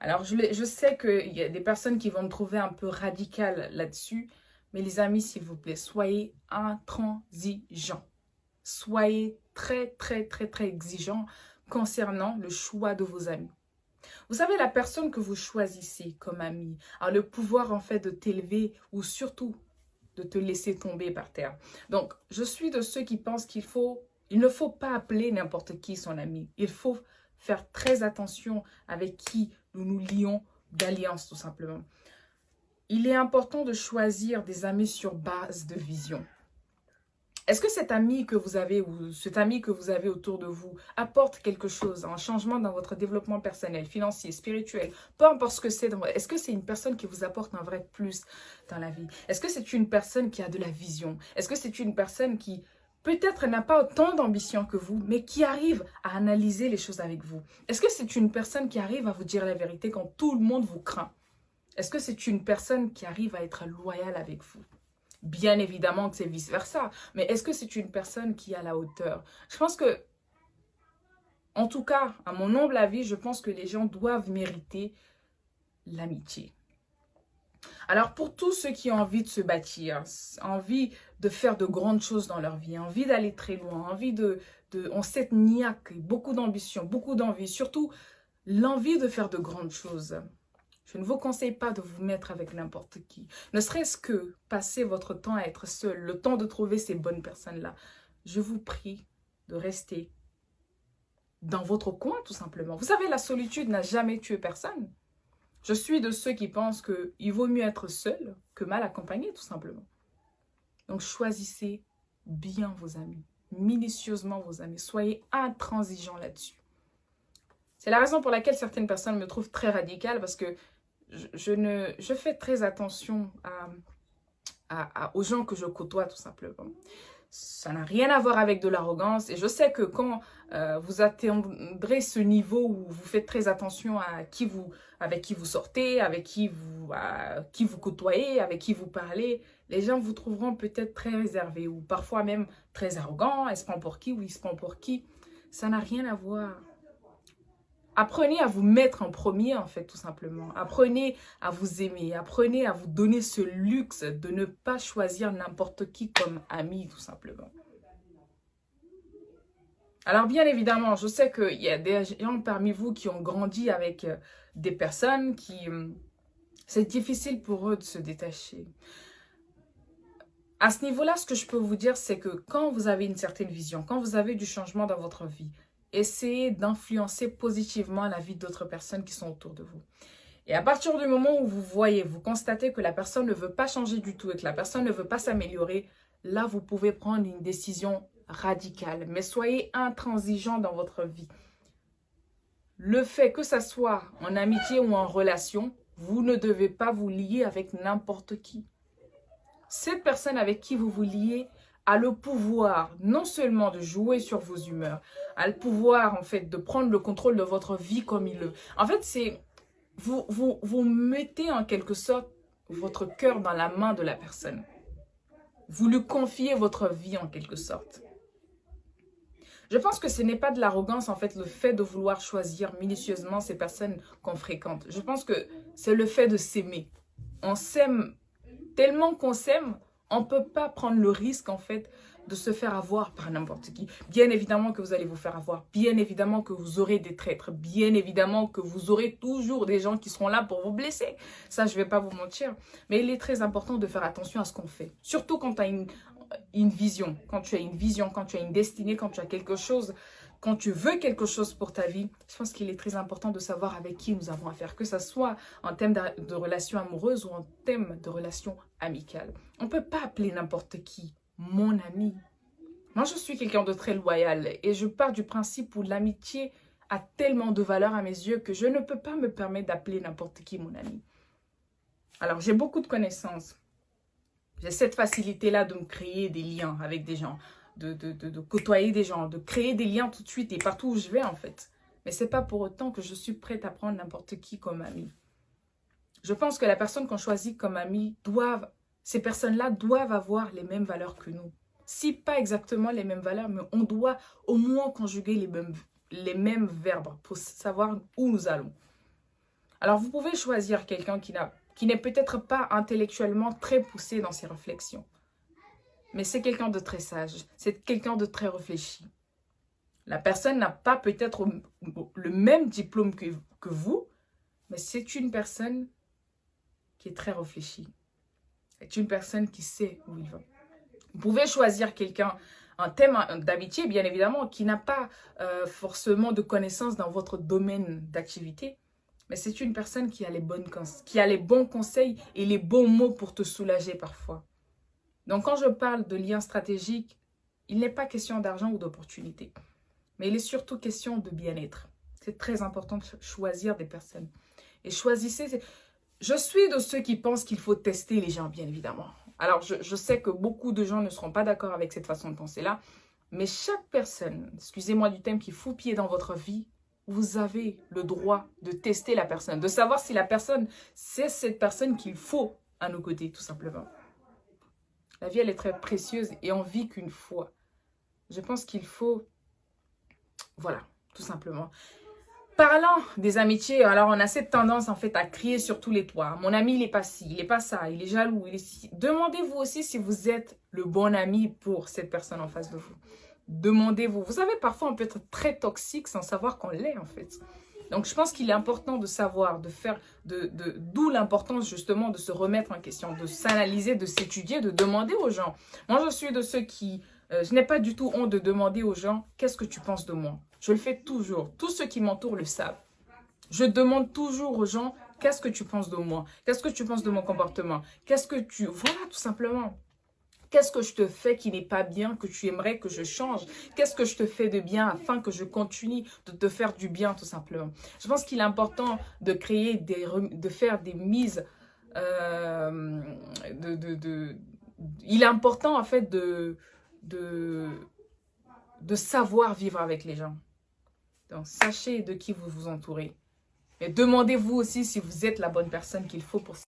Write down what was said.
Alors, je sais qu'il y a des personnes qui vont me trouver un peu radicale là-dessus, mais les amis, s'il vous plaît, soyez intransigeants. Soyez très, très, très, très exigeants concernant le choix de vos amis. Vous savez, la personne que vous choisissez comme ami a le pouvoir en fait de t'élever ou surtout de te laisser tomber par terre. Donc, je suis de ceux qui pensent il ne faut pas appeler n'importe qui son ami. Il faut faire très attention avec qui nous nous lions d'alliance, tout simplement. Il est important de choisir des amis sur base de vision. Est-ce que cet ami que vous avez ou cet ami que vous avez autour de vous apporte quelque chose, un changement dans votre développement personnel, financier, spirituel, peu importe ce que c'est. Est-ce que c'est une personne qui vous apporte un vrai plus dans la vie? Est-ce que c'est une personne qui a de la vision? Est-ce que c'est une personne qui peut-être n'a pas autant d'ambition que vous, mais qui arrive à analyser les choses avec vous? Est-ce que c'est une personne qui arrive à vous dire la vérité quand tout le monde vous craint? Est-ce que c'est une personne qui arrive à être loyale avec vous? Bien évidemment que c'est vice-versa. Mais est-ce que c'est une personne qui a la hauteur? Je pense que, en tout cas, à mon humble avis, je pense que les gens doivent mériter l'amitié. Alors, pour tous ceux qui ont envie de se bâtir, envie de faire de grandes choses dans leur vie, envie d'aller très loin, ont cette niaque, beaucoup d'ambition, beaucoup d'envie, surtout l'envie de faire de grandes choses. Je ne vous conseille pas de vous mettre avec n'importe qui. Ne serait-ce que passer votre temps à être seul, le temps de trouver ces bonnes personnes-là. Je vous prie de rester dans votre coin, tout simplement. Vous savez, la solitude n'a jamais tué personne. Je suis de ceux qui pensent qu'il vaut mieux être seul que mal accompagné, tout simplement. Donc, choisissez bien vos amis, minutieusement vos amis. Soyez intransigeants là-dessus. C'est la raison pour laquelle certaines personnes me trouvent très radicale parce que je fais très attention aux gens que je côtoie, tout simplement. Ça n'a rien à voir avec de l'arrogance. Et je sais que quand vous atteindrez ce niveau où vous faites très attention avec qui vous sortez, avec qui vous côtoyez, avec qui vous parlez, les gens vous trouveront peut-être très réservés ou parfois même très arrogants. Elle se prend pour qui ou il se prend pour qui? Ça n'a rien à voir. Apprenez à vous mettre en premier, en fait, tout simplement. Apprenez à vous aimer. Apprenez à vous donner ce luxe de ne pas choisir n'importe qui comme ami, tout simplement. Alors, bien évidemment, je sais qu'il y a des gens parmi vous qui ont grandi avec des personnes qui... c'est difficile pour eux de se détacher. À ce niveau-là, ce que je peux vous dire, c'est que quand vous avez une certaine vision, quand vous avez du changement dans votre vie, essayez d'influencer positivement la vie d'autres personnes qui sont autour de vous. Et à partir du moment où vous constatez que la personne ne veut pas changer du tout et que la personne ne veut pas s'améliorer, là, vous pouvez prendre une décision radicale. Mais soyez intransigeant dans votre vie. Le fait que ça soit en amitié ou en relation, vous ne devez pas vous lier avec n'importe qui. Cette personne avec qui vous vous liez a le pouvoir non seulement de jouer sur vos humeurs, a le pouvoir en fait de prendre le contrôle de votre vie comme il le veut. En fait, c'est vous mettez en quelque sorte votre cœur dans la main de la personne. Vous lui confiez votre vie en quelque sorte. Je pense que ce n'est pas de l'arrogance en fait le fait de vouloir choisir minutieusement ces personnes qu'on fréquente. Je pense que c'est le fait de s'aimer. On s'aime tellement qu'on s'aime, on ne peut pas prendre le risque, en fait, de se faire avoir par n'importe qui. Bien évidemment que vous allez vous faire avoir. Bien évidemment que vous aurez des traîtres. Bien évidemment que vous aurez toujours des gens qui seront là pour vous blesser. Ça, je ne vais pas vous mentir. Mais il est très important de faire attention à ce qu'on fait. Surtout quand tu as une vision. Quand tu as une vision, quand tu as une destinée, quand tu as quelque chose, quand tu veux quelque chose pour ta vie, je pense qu'il est très important de savoir avec qui nous avons affaire, que ce soit en termes de relations amoureuses ou en termes de relations amicales. On ne peut pas appeler n'importe qui mon ami. Moi, je suis quelqu'un de très loyal et je pars du principe où l'amitié a tellement de valeur à mes yeux que je ne peux pas me permettre d'appeler n'importe qui mon ami. Alors, j'ai beaucoup de connaissances. J'ai cette facilité-là de me créer des liens avec des gens. De côtoyer des gens, de créer des liens tout de suite et partout où je vais en fait. Mais ce n'est pas pour autant que je suis prête à prendre n'importe qui comme ami. Je pense que la personne qu'on choisit comme ami ces personnes-là doivent avoir les mêmes valeurs que nous. Si pas exactement les mêmes valeurs, mais on doit au moins conjuguer les mêmes verbes pour savoir où nous allons. Alors, vous pouvez choisir quelqu'un qui n'est peut-être pas intellectuellement très poussé dans ses réflexions. Mais c'est quelqu'un de très sage, c'est quelqu'un de très réfléchi. La personne n'a pas peut-être le même diplôme que vous, mais c'est une personne qui est très réfléchie. C'est une personne qui sait où il va. Vous pouvez choisir quelqu'un, un thème d'amitié, bien évidemment, qui n'a pas forcément de connaissances dans votre domaine d'activité, mais c'est une personne qui a les bons conseils et les bons mots pour te soulager parfois. Donc, quand je parle de liens stratégiques, il n'est pas question d'argent ou d'opportunité, mais il est surtout question de bien-être. C'est très important de choisir des personnes. Et choisissez... Je suis de ceux qui pensent qu'il faut tester les gens, bien évidemment. Alors, je sais que beaucoup de gens ne seront pas d'accord avec cette façon de penser-là, mais chaque personne, excusez-moi du thème, qui fout pied dans votre vie, vous avez le droit de tester la personne, de savoir si la personne, c'est cette personne qu'il faut à nos côtés, tout simplement. La vie, elle est très précieuse et on vit qu'une fois. Je pense qu'il faut... Voilà, tout simplement. Parlant des amitiés, alors on a cette tendance en fait à crier sur tous les toits. Mon ami, il n'est pas ci, il n'est pas ça, il est jaloux, il est ci. Demandez-vous aussi si vous êtes le bon ami pour cette personne en face de vous. Demandez-vous. Vous savez, parfois on peut être très toxique sans savoir qu'on l'est en fait. Donc je pense qu'il est important de savoir, d'où l'importance justement de se remettre en question, de s'analyser, de s'étudier, de demander aux gens. Moi je suis de ceux qui... je n'ai pas du tout honte de demander aux gens « Qu'est-ce que tu penses de moi ?» Je le fais toujours. Tous ceux qui m'entourent le savent. Je demande toujours aux gens « Qu'est-ce que tu penses de moi? Qu'est-ce que tu penses de mon comportement? Qu'est-ce que tu... » Voilà, tout simplement. Qu'est-ce que je te fais qui n'est pas bien, que tu aimerais que je change? Qu'est-ce que je te fais de bien afin que je continue de te faire du bien, tout simplement? Je pense qu'il est important de créer de faire des mises... il est important, en fait, de savoir vivre avec les gens. Donc, sachez de qui vous vous entourez. Mais demandez-vous aussi si vous êtes la bonne personne qu'il faut pour ça.